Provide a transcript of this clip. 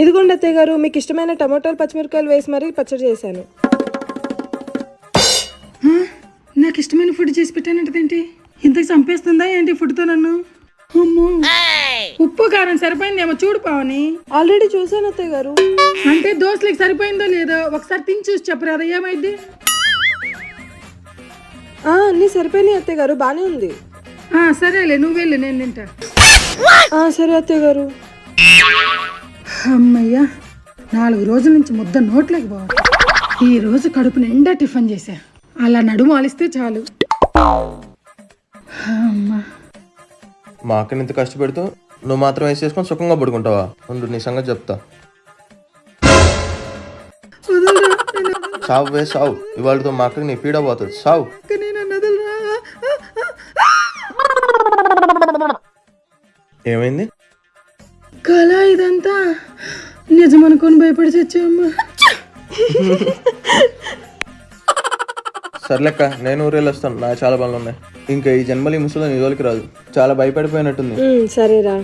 ఇదిగోండి అత్తయ్య గారు, మీకు ఇష్టమైన టమాటాలు పచ్చిమిరపకాయలు వేసి మరీ పచ్చడి చేశాను. నాకు ఇష్టమైన ఫుడ్ చేసి పెట్టానంటదేంటి? ఇంతకు చంపేస్తుందా ఏంటి ఫుడ్తో నన్ను? అమ్మో, ఉప్పు కారం సరిపోయిందేమో చూడు పావని. ఆల్రెడీ చూసాను అత్తయ్య గారు. అంటే దోశలకు సరిపోయిందో లేదో ఒకసారి తిని చూసి చెప్పరా, అది ఏమైంది? అన్నీ సరిపోయినాయి అత్తయ్య గారు, బానే ఉంది. సరేలే, నువ్వు వెళ్ళు, నేను తింటా. సరే అత్తయ్య గారు. అమ్మయ్యా, 4 రోజుల నుంచి ముద్ద నోట్లోకి పోవాలి. ఈ రోజు కడుపు నిండా టిఫిన్ చేశా. అలా నడుము ఆలిస్తే చాలు. అమ్మా, మా అక్కని ఇంత కష్టపెడుతూ నువ్వు మాత్రం వేసేసుకొని సుఖంగా పడుకుంటావా? ఉండు, నీ సంగతి చెప్తా. సావు వే సావు, ఇవాళతో మా అక్కకి నీ పీడ పోతుంది. సావు. ఏమైంది? కళ ఇదంతా నిజం అనుకొని భయపడి చచ్చామ్మా. సర్లెక్క, నేను ఊరేళ్ళు వస్తాను, నాకు చాలా పనులు ఉన్నాయి. ఇంకా ఈ జన్మలు ఈ ముసలి నీ జోలికి రాదు. చాలా భయపడిపోయినట్టుంది. సరేరా.